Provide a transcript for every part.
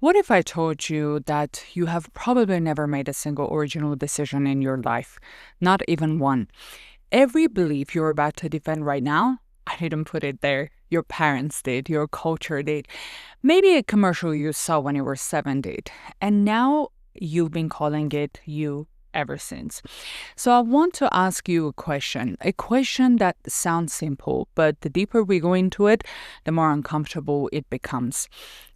What if I told you that you have probably never made a single original decision in your life? Not even one. Every belief you're about to defend right now, I didn't put it there. Your parents did, your culture did. Maybe a commercial you saw when you were 7 did. And now you've been calling it you ever since. So I want to ask you a question that sounds simple, but the deeper we go into it, the more uncomfortable it becomes.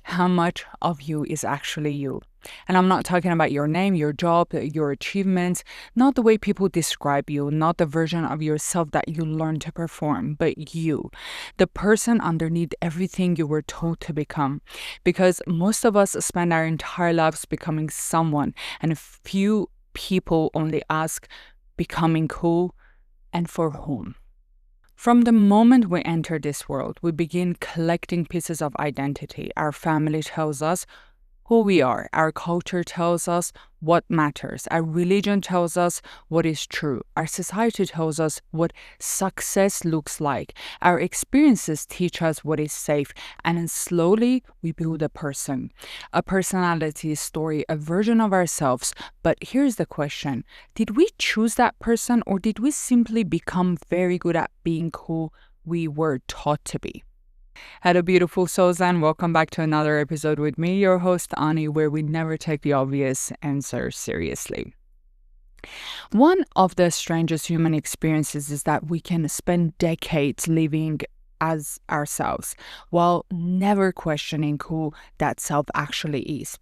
How much of you is actually you? And I'm not talking about your name, your job, your achievements, not the way people describe you, not the version of yourself that you learn to perform, but you, the person underneath everything you were told to become. Because most of us spend our entire lives becoming someone, and a few people only ask, becoming who and for whom? From the moment we enter this world, we begin collecting pieces of identity. Our family tells us who we are. Our culture tells us what matters. Our religion tells us what is true. Our society tells us what success looks like. Our experiences teach us what is safe. And then slowly we build a personality story, a version of ourselves. But here's the question. Did we choose that person, or did we simply become very good at being who we were taught to be? Hello, beautiful souls, and welcome back to another episode with me, your host, Ani, where we never take the obvious answer seriously. One of the strangest human experiences is that we can spend decades living as ourselves while never questioning who that self actually is.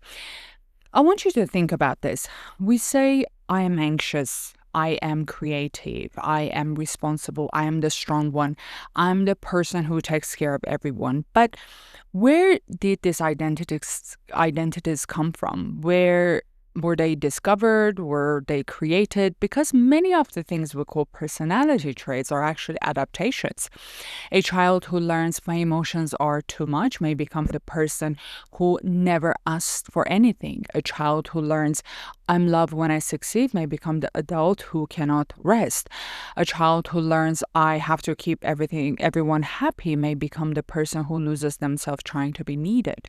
I want you to think about this. We say, I am anxious. I am creative. I am responsible. I am the strong one. I'm the person who takes care of everyone. But where did these identities come from? Where were they discovered? Were they created? Because many of the things we call personality traits are actually adaptations. A child who learns my emotions are too much may become the person who never asked for anything. A child who learns I'm loved when I succeed may become the adult who cannot rest. A child who learns I have to keep everyone happy may become the person who loses themselves trying to be needed.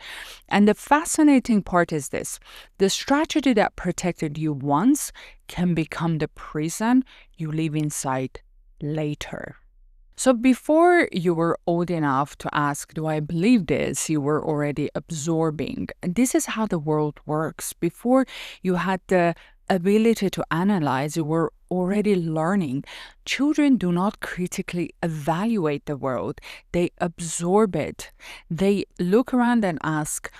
And the fascinating part is this. The strategy that protected you once can become the prison you live inside later. So before you were old enough to ask, do I believe this? You were already absorbing. And this is how the world works. Before you had the ability to analyze, you were already learning. Children do not critically evaluate the world. They absorb it. They look around and ask,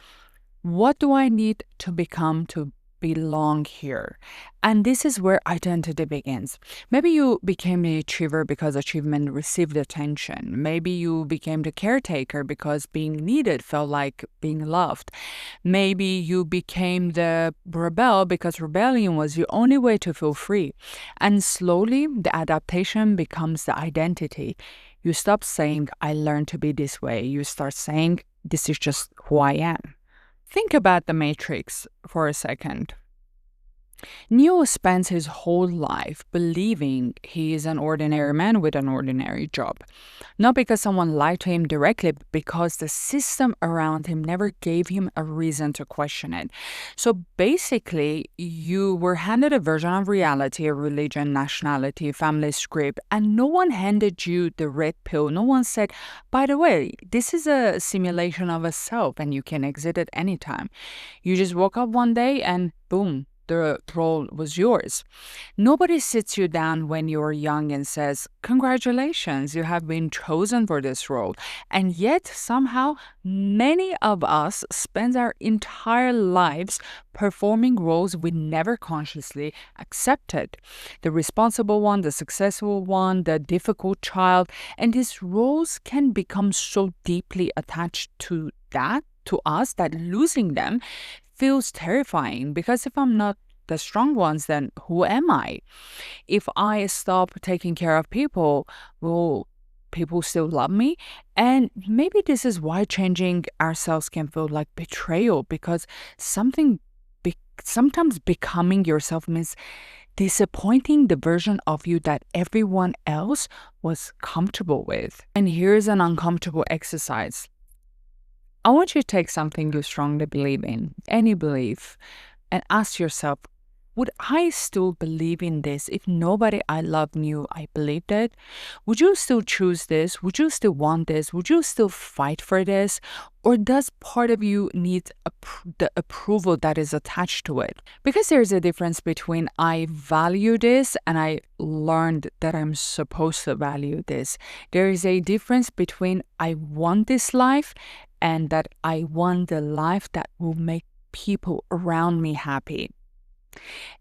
what do I need to become to belong here? And this is where identity begins. Maybe you became the achiever because achievement received attention. Maybe you became the caretaker because being needed felt like being loved. Maybe you became the rebel because rebellion was the only way to feel free. And slowly, the adaptation becomes the identity. You stop saying, I learned to be this way. You start saying, this is just who I am. Think about The Matrix for a second. Neo spends his whole life believing he is an ordinary man with an ordinary job. Not because someone lied to him directly, but because the system around him never gave him a reason to question it. So basically, you were handed a version of reality, a religion, nationality, family script, and no one handed you the red pill. No one said, by the way, this is a simulation of a self and you can exit at any time. You just woke up one day and boom, the role was yours. Nobody sits you down when you're young and says, congratulations, you have been chosen for this role. And yet, somehow, many of us spend our entire lives performing roles we never consciously accepted. The responsible one, the successful one, the difficult child. And these roles can become so deeply attached to us, that losing them feels terrifying, because if I'm not the strong ones, then who am I? If I stop taking care of people, will people still love me? And maybe this is why changing ourselves can feel like betrayal, because sometimes becoming yourself means disappointing the version of you that everyone else was comfortable with. And here's an uncomfortable exercise. I want you to take something you strongly believe in, any belief, and ask yourself, would I still believe in this if nobody I love knew I believed it? Would you still choose this? Would you still want this? Would you still fight for this? Or does part of you need the approval that is attached to it? Because there's a difference between I value this and I learned that I'm supposed to value this. There is a difference between I want this life and that I want the life that will make people around me happy.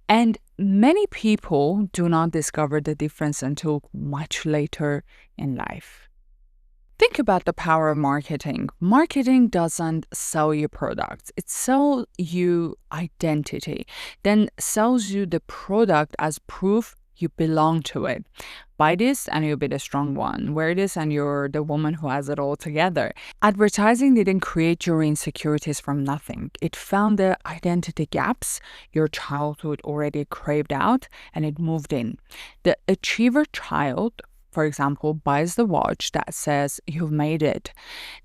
And many people do not discover the difference until much later in life. Think about the power of marketing. Marketing doesn't sell you products. It sells you identity, then sells you the product as proof you belong to it. Buy this and you'll be the strong one. Wear this and you're the woman who has it all together. Advertising didn't create your insecurities from nothing. It found the identity gaps your childhood already craved out and it moved in. The achiever child, for example, buys the watch that says you've made it.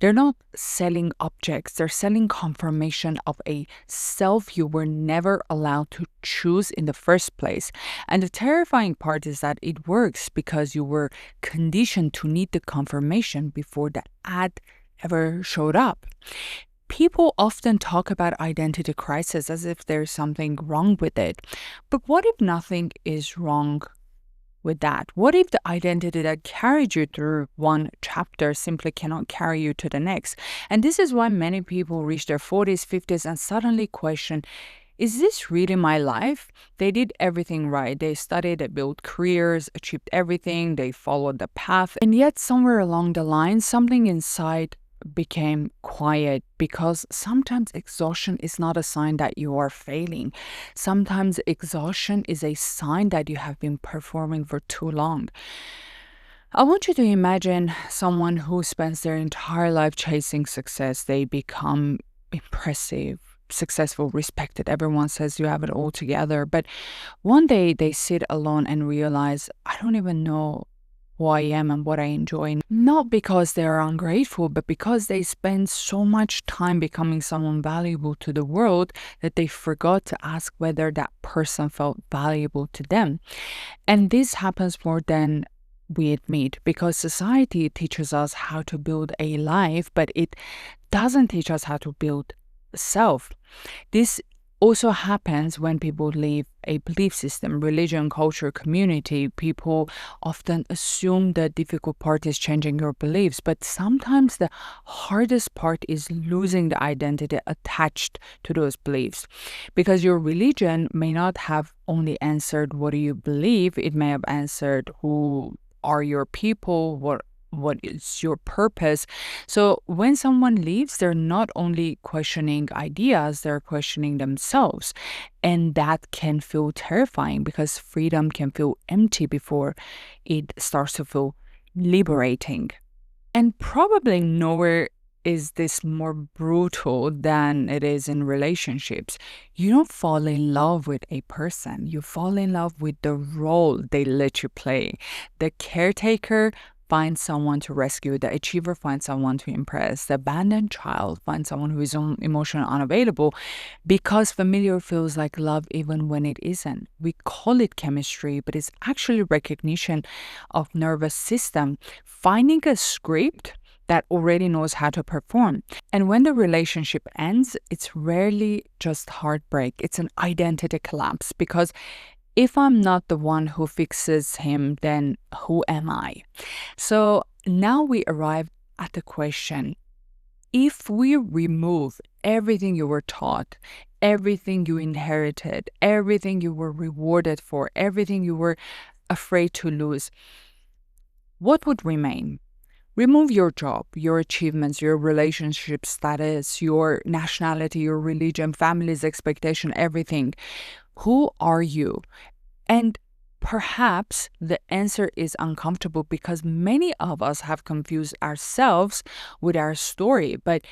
They're not selling objects, they're selling confirmation of a self you were never allowed to choose in the first place. And the terrifying part is that it works because you were conditioned to need the confirmation before the ad ever showed up. People often talk about identity crisis as if there's something wrong with it. But what if nothing is wrong with that? What if the identity that carried you through one chapter simply cannot carry you to the next? And this is why many people reach their 40s, 50s, and suddenly question, is this really my life? They did everything right. They studied, they built careers, achieved everything, they followed the path. And yet somewhere along the line, something inside became quiet, because sometimes exhaustion is not a sign that you are failing. Sometimes exhaustion is a sign that you have been performing for too long. I want you to imagine someone who spends their entire life chasing success. They become impressive, successful, respected. Everyone says you have it all together. But one day they sit alone and realize, I don't even know who I am and what I enjoy. Not because they are ungrateful, but because they spend so much time becoming someone valuable to the world that they forgot to ask whether that person felt valuable to them. And this happens more than we admit, because society teaches us how to build a life, but it doesn't teach us how to build self. This also happens when people leave a belief system, religion, culture, community. People often assume the difficult part is changing your beliefs, but sometimes the hardest part is losing the identity attached to those beliefs. Because your religion may not have only answered what do you believe, it may have answered who are your people, what is your purpose. So when someone leaves, they're not only questioning ideas, they're questioning themselves. And that can feel terrifying, because freedom can feel empty before it starts to feel liberating. And probably nowhere is this more brutal than it is in relationships. You don't fall in love with a person. You fall in love with the role they let you play. The caretaker finds someone to rescue. The achiever finds someone to impress. The abandoned child finds someone who is emotionally unavailable, because familiar feels like love even when it isn't. We call it chemistry, but it's actually recognition of nervous system. Finding a script that already knows how to perform. And when the relationship ends, it's rarely just heartbreak. It's an identity collapse, because if I'm not the one who fixes him, then who am I? So now we arrive at the question, if we remove everything you were taught, everything you inherited, everything you were rewarded for, everything you were afraid to lose, what would remain? Remove your job, your achievements, your relationship status, your nationality, your religion, family's expectation, everything. Who are you? And perhaps the answer is uncomfortable, because many of us have confused ourselves with our story. But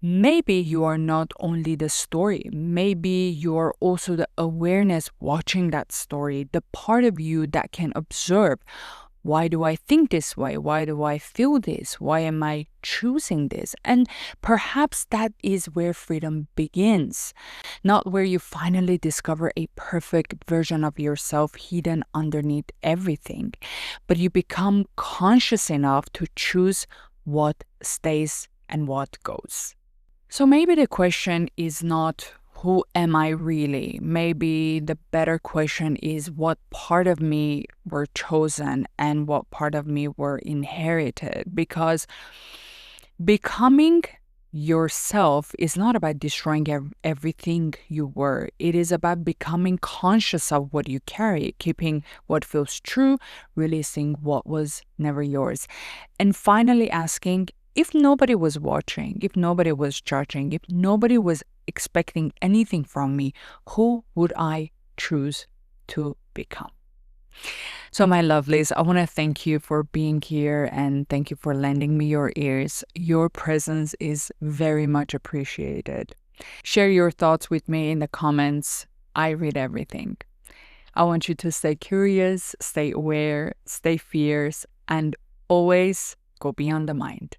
maybe you are not only the story. Maybe you're also the awareness watching that story, the part of you that can observe Why do I think this way? Why do I feel this? Why am I choosing this? And perhaps that is where freedom begins, not where you finally discover a perfect version of yourself hidden underneath everything, but you become conscious enough to choose what stays and what goes. So maybe the question is not who am I really? Maybe the better question is what part of me were chosen and what part of me were inherited. Because becoming yourself is not about destroying everything you were. It is about becoming conscious of what you carry, keeping what feels true, releasing what was never yours, and finally asking, if nobody was watching, if nobody was judging, if nobody was expecting anything from me, who would I choose to become? So, my lovelies, I want to thank you for being here and thank you for lending me your ears. Your presence is very much appreciated. Share your thoughts with me in the comments. I read everything. I want you to stay curious, stay aware, stay fierce, and always go beyond the mind.